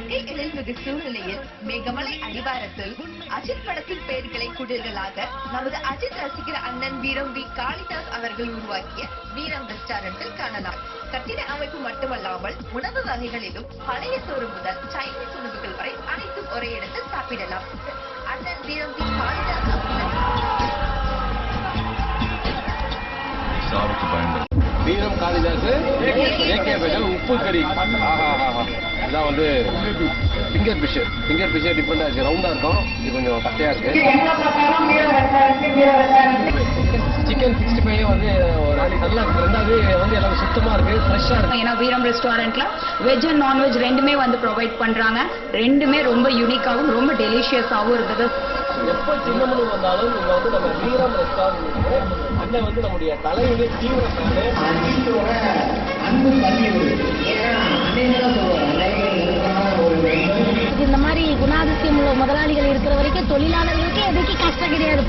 இயற்கை எழில்மிகு சூழ்நிலையில் மேகமலை அடிவாரத்தில் அஜித் படத்தின் பெயர்களை குடில்களாக நமது அஜித் ரசிகர் அண்ணன் வீரம் வி காளிதாஸ் அவர்கள் உருவாக்கிய வீரம் ரெஸ்டாரண்டில் காணலாம். கட்டிட அமைப்பு மட்டுமல்லாமல் உணவு வகைகளிலும் பழைய சோறு முதல் சைனீஸ் உணவுகள் வரை அனைத்தும் ஒரே இடத்தில் சாப்பிடலாம். அண்ணன் வீரம் வி காளிதாஸ் வீரம் காளிதாஸ் உப்பு கறி இதான் வந்து ஃபிங்கர் ஃபிஷ் டிஃப்ரெண்டா இருக்கு. ரவுண்டா இருக்கும், இது கொஞ்சம் கட்டையா இருக்கு. சிக்கன் 65 வந்து நல்லா ரெண்டாவது வந்து எல்லாமே சுத்தமா இருக்கு, ஃப்ரெஷ்ஷா இருக்கு. ஏன்னா வீரம் ரெஸ்டாரண்ட்ல வெஜ் அண்ட் நான்வெஜ் ரெண்டுமே வந்து ப்ரொவைட் பண்றாங்க. ரெண்டுமே ரொம்ப யூனிக்காகவும் ரொம்ப டெலிஷியஸாகவும் இருக்குது. எப்போ சின்னமனு வந்தாலும் இங்க வந்து நம்ம வீரம் ரெஸ்டாரண்ட் அண்ணன் வந்து நம்முடைய தலைவலி தீவிர இந்த மாதிரி குணாதிசயம் உள்ள முதலாளிகள் இருக்கிற வரைக்கும் தொழிலாளர்களுக்கு எதுக்கு கஷ்டம் கிடையாது.